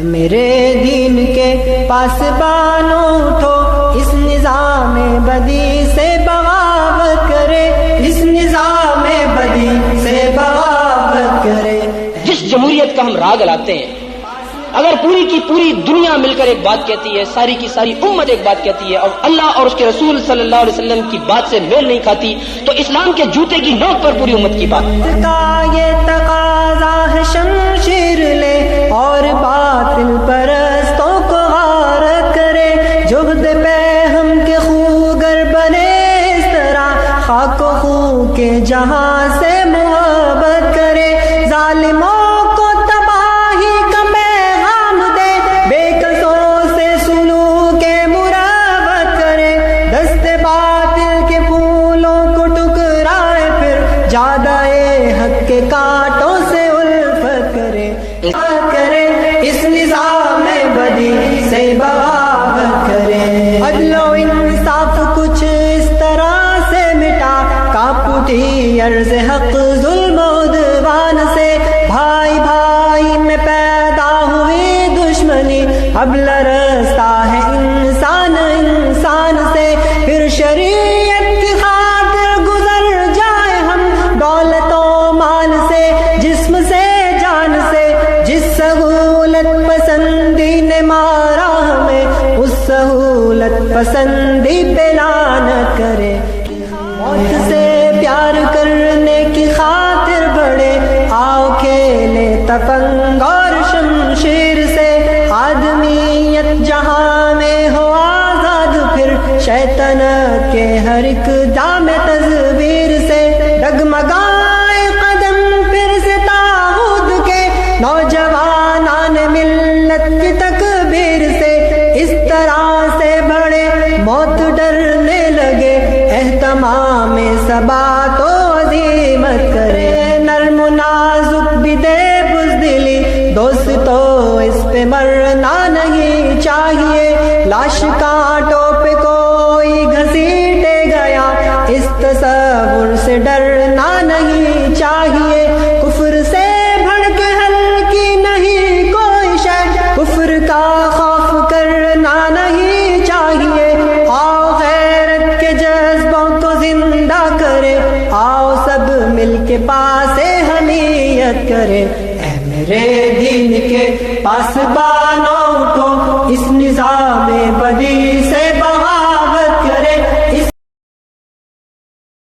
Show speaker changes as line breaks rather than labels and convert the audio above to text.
میرے دین کے پاسبانوں اٹھو، اس نظام بدی سے بغاوت کرے، اس نظام بدی سے بغاوت کرے۔
جس جمہوریت کا ہم راگ لاتے ہیں، اگر پوری کی پوری دنیا مل کر ایک بات کہتی ہے، ساری کی ساری امت ایک بات کہتی ہے، اور اللہ اور اس کے رسول صلی اللہ علیہ وسلم کی بات سے میل نہیں کھاتی، تو اسلام کے جوتے کی نوک پر پوری امت کی بات۔
کا یہ تقاضا ہے شمشیر لے اور باطل پرستوں کو غارت کرے، جہد پہ ہم کے خوگر بنے اس طرح، خاک و خوں کے جہاں سے محبت کرے، ظالموں کو تباہی کا پیغام دے، بے کسوں سے سلوک مروت کرے، دست باطل کے پھولوں کو ٹکرائے، پھر جادائے حق کے کانٹوں سے الفت کرے، اس نظام بدی سے بغاوت کرے۔ عدل و انصاف کچھ اس طرح سے مٹا، کانپ اٹھی عرض حق ظلم و عدوان سے، بھائی بھائی میں پیدا ہوئی دشمنی، اب لرزتا ہے انسان انسان سے، پھر شریعت کی خاطر گزر جائے ہم دولت و مال سے، جسم سے جان سے، جس سہولت پسندی نے مارا ہمیں، اس سہولت پسندی پہ لعنت کرے۔ موت سے پیار کرنے کی خاطر بڑے، آؤ کھیلے تفنگ اور شمشیر سے، آدمیت جہاں میں ہو آزاد، پھر شیطنت کے ہر ایک دام تصویر سے، ڈگمگائے قدم پھر سے طاغوت کے، نوجوانان ملت کی تکبیر سے، اس طرح سے بڑے موت ڈرنے لگے، اہتمام ثبات و عزیمت کرے، نرم و نازک بھی دے بزدلی، دوست تو اس پہ مرنا نہیں چاہیے، لاش کانٹوں پہ کوئی گھسیٹے گیا، اس تصور سے ڈرنا نہیں چاہیے، کفر سے بڑھ کے ہلکی نہیں کوئی شے، کفر کا خوف کرنا نہیں چاہیے، آؤ غیرت کے جذبوں کو زندہ کرے، آؤ سب مل کے پاس حمیت کرے، اے میرے دین کے پاسبانوں اٹھو، اس نظام بدی سے